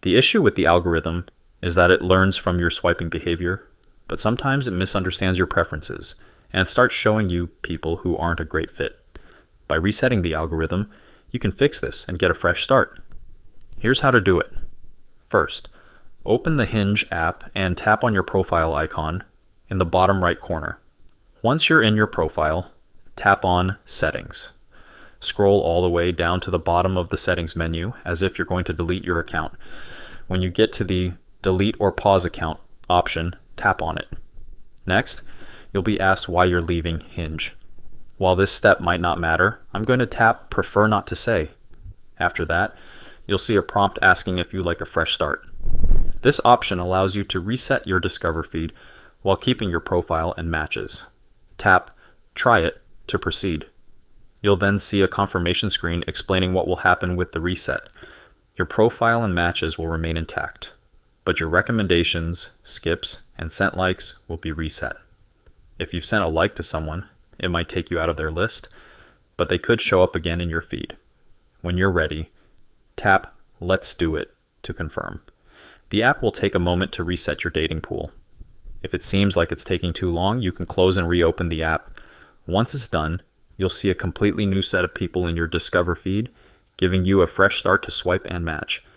The issue with the algorithm is that it learns from your swiping behavior, but sometimes it misunderstands your preferences and starts showing you people who aren't a great fit. By resetting the algorithm, you can fix this and get a fresh start. Here's how to do it. First, open the Hinge app and tap on your profile icon in the bottom right corner. Once you're in your profile, tap on Settings. Scroll all the way down to the bottom of the settings menu as if you're going to delete your account. When you get to the Delete or Pause Account option, tap on it. Next, you'll be asked why you're leaving Hinge. While this step might not matter, I'm going to tap Prefer Not to Say. After that, you'll see a prompt asking if you'd like a fresh start. This option allows you to reset your Discover feed while keeping your profile and matches. Tap Try It to proceed. You'll then see a confirmation screen explaining what will happen with the reset. Your profile and matches will remain intact, but your recommendations, skips, and sent likes will be reset. If you've sent a like to someone, it might take you out of their list, but they could show up again in your feed. When you're ready, tap Let's Do It to confirm. The app will take a moment to reset your dating pool. If it seems like it's taking too long, you can close and reopen the app. Once it's done, you'll see a completely new set of people in your Discover feed, giving you a fresh start to swipe and match.